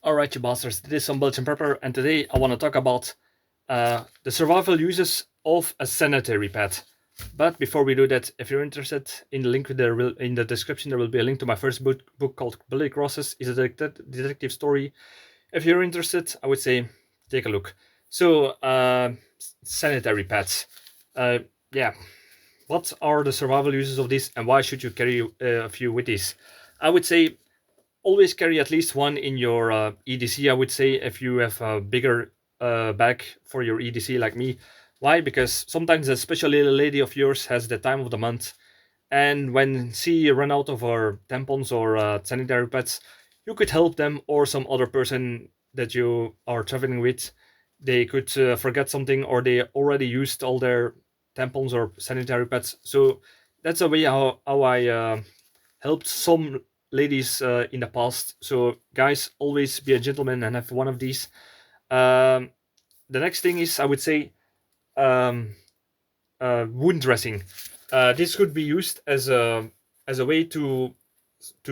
Alright, you bastards, this is Some-Belgian-prepper, and today I want to talk about the survival uses of a sanitary pad. But before we do that, if you're interested, in the link in the description there will be a link to my first book called Bloody Crosses. It's a detective story. If you're interested, I would say take a look. So, sanitary pads. Yeah, what are the survival uses of this, and why should you carry a few with this? I would say always carry at least one in your EDC. I would say if you have a bigger bag for your EDC like me. Why? Because sometimes a special little lady of yours has the time of the month, and when she run out of her tampons or sanitary pads, you could help them or some other person that you are traveling with. They could forget something, or they already used all their tampons or sanitary pads. So that's a way how I helped some ladies in the past. So guys, always be a gentleman and have one of these. Um, the next thing is, I would say, um, wound dressing. This could be used as a way to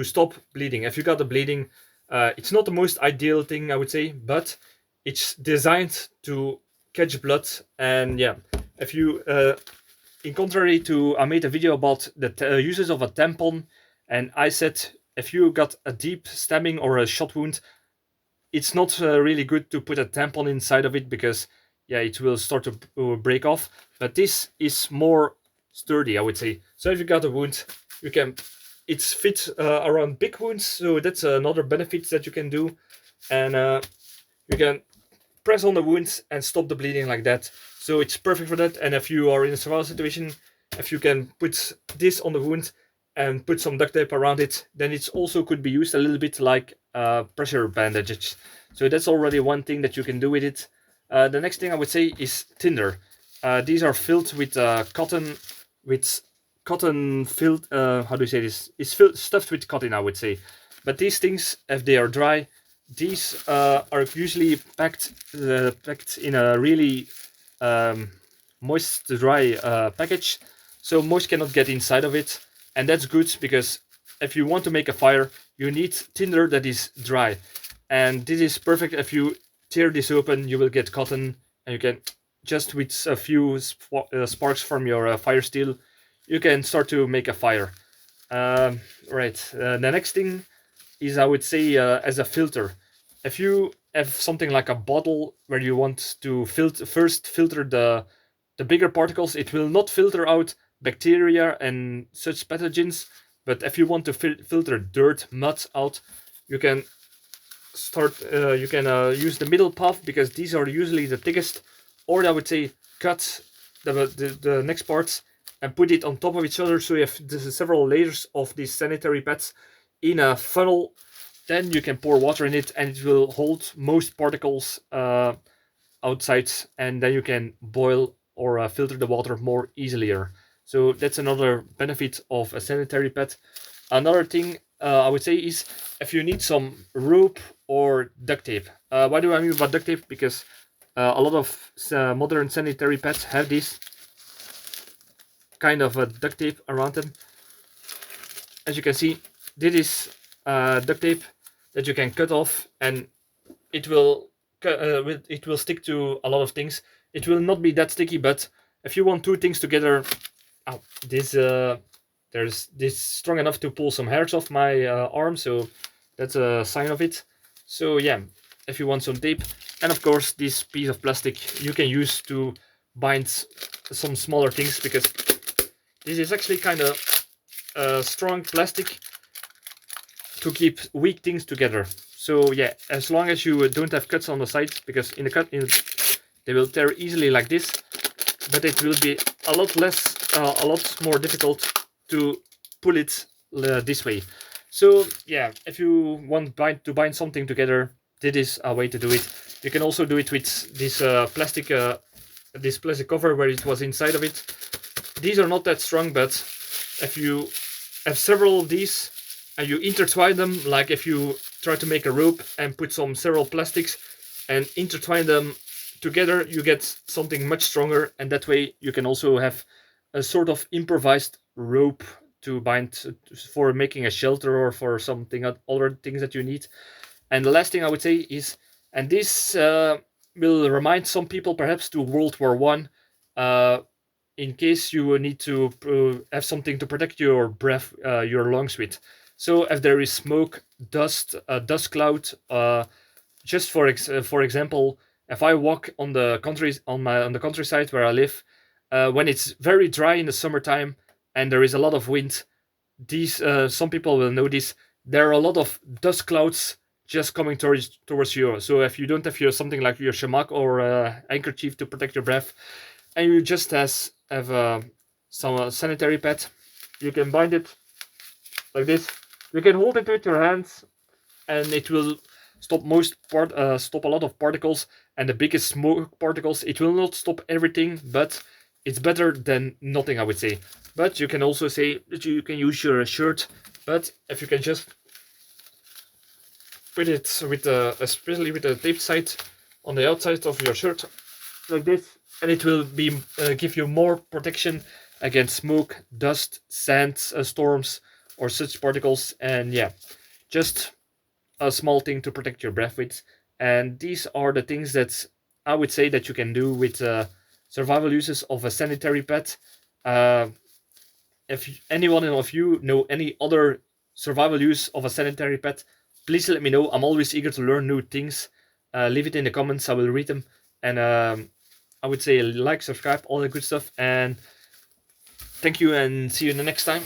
stop bleeding. If you got the bleeding, it's not the most ideal thing, I would say, but it's designed to catch blood. And yeah, if you in contrary to, I made a video about the uses of a tampon, and I said if you got a deep stabbing or a shot wound, it's not really good to put a tampon inside of it, because yeah, it will start to break off. But this is more sturdy, I would say. So if you got a wound, you can, it's fit around big wounds, so that's another benefit that you can do. And you can press on the wounds and stop the bleeding like that. So it's perfect for that. And if you are in a survival situation, if you can put this on the wound and put some duct tape around it, then it's also could be used a little bit like pressure bandages. So that's already one thing that you can do with it. The next thing I would say is tinder. These are filled with cotton filled. How do you say this? It's stuffed with cotton, I would say. But these things, if they are dry, these are usually packed in a really moist, dry package, so moist cannot get inside of it, and that's good because if you want to make a fire, you need tinder that is dry, and this is perfect. If you tear this open, you will get cotton, and you can just with a few sparks from your fire steel, you can start to make a fire. Right. The next thing is, I would say, as a filter. If you have something like a bottle where you want to first filter the bigger particles, it will not filter out bacteria and such pathogens. But if you want to filter dirt, mud out, you can use the middle path, because these are usually the thickest. Or I would say cut the next parts and put it on top of each other, so you have several layers of these sanitary pads in a funnel. Then you can pour water in it, and it will hold most particles outside, and then you can boil or filter the water more easily. So that's another benefit of a sanitary pad. Another thing I would say is, if you need some rope or duct tape. Why do I mean by duct tape? Because a lot of modern sanitary pads have this kind of duct tape around them. As you can see, this is duct tape that you can cut off, and it will stick to a lot of things. It will not be that sticky, but if you want two things together, there's this strong enough to pull some hairs off my arm, so that's a sign of it. So yeah, if you want some tape, and of course this piece of plastic you can use to bind some smaller things, because this is actually kind of strong plastic to keep weak things together. So yeah, as long as you don't have cuts on the side, because in the cut they will tear easily like this, but it will be a lot more difficult to pull it this way. So yeah, if you want to bind something together, this is a way to do it. You can also do it with this plastic cover where it was inside of it. These are not that strong, but if you have several of these and you intertwine them, like if you try to make a rope and put several plastics and intertwine them together, you get something much stronger, and that way you can also have a sort of improvised rope to bind for making a shelter or for something other things that you need. And the last thing I would say is, and this will remind some people perhaps to World War One, in case you need to have something to protect your breath, your lungs with. So if there is smoke, dust, dust cloud, just for example, if I walk on the on the countryside where I live, when it's very dry in the summertime and there is a lot of wind, these some people will know this. There are a lot of dust clouds just coming towards you. So if you don't have your something like your shamak or handkerchief to protect your breath, and you just have some sanitary pad, you can bind it like this. You can hold it with your hands, and it will stop a lot of particles and the biggest smoke particles. It will not stop everything, but it's better than nothing, I would say. But you can also say that you can use your shirt, but if you can just put it with especially with the tape side on the outside of your shirt like this, and it will be give you more protection against smoke, dust, sand, storms, or such particles. And yeah, just a small thing to protect your breath with. And these are the things that I would say that you can do with survival uses of a sanitary pad. Uh, if anyone of you know any other survival use of a sanitary pad, please let me know. I'm always eager to learn new things. Leave it in the comments. I will read them. And I would say like, subscribe, all that good stuff. And thank you, and see you in the next time.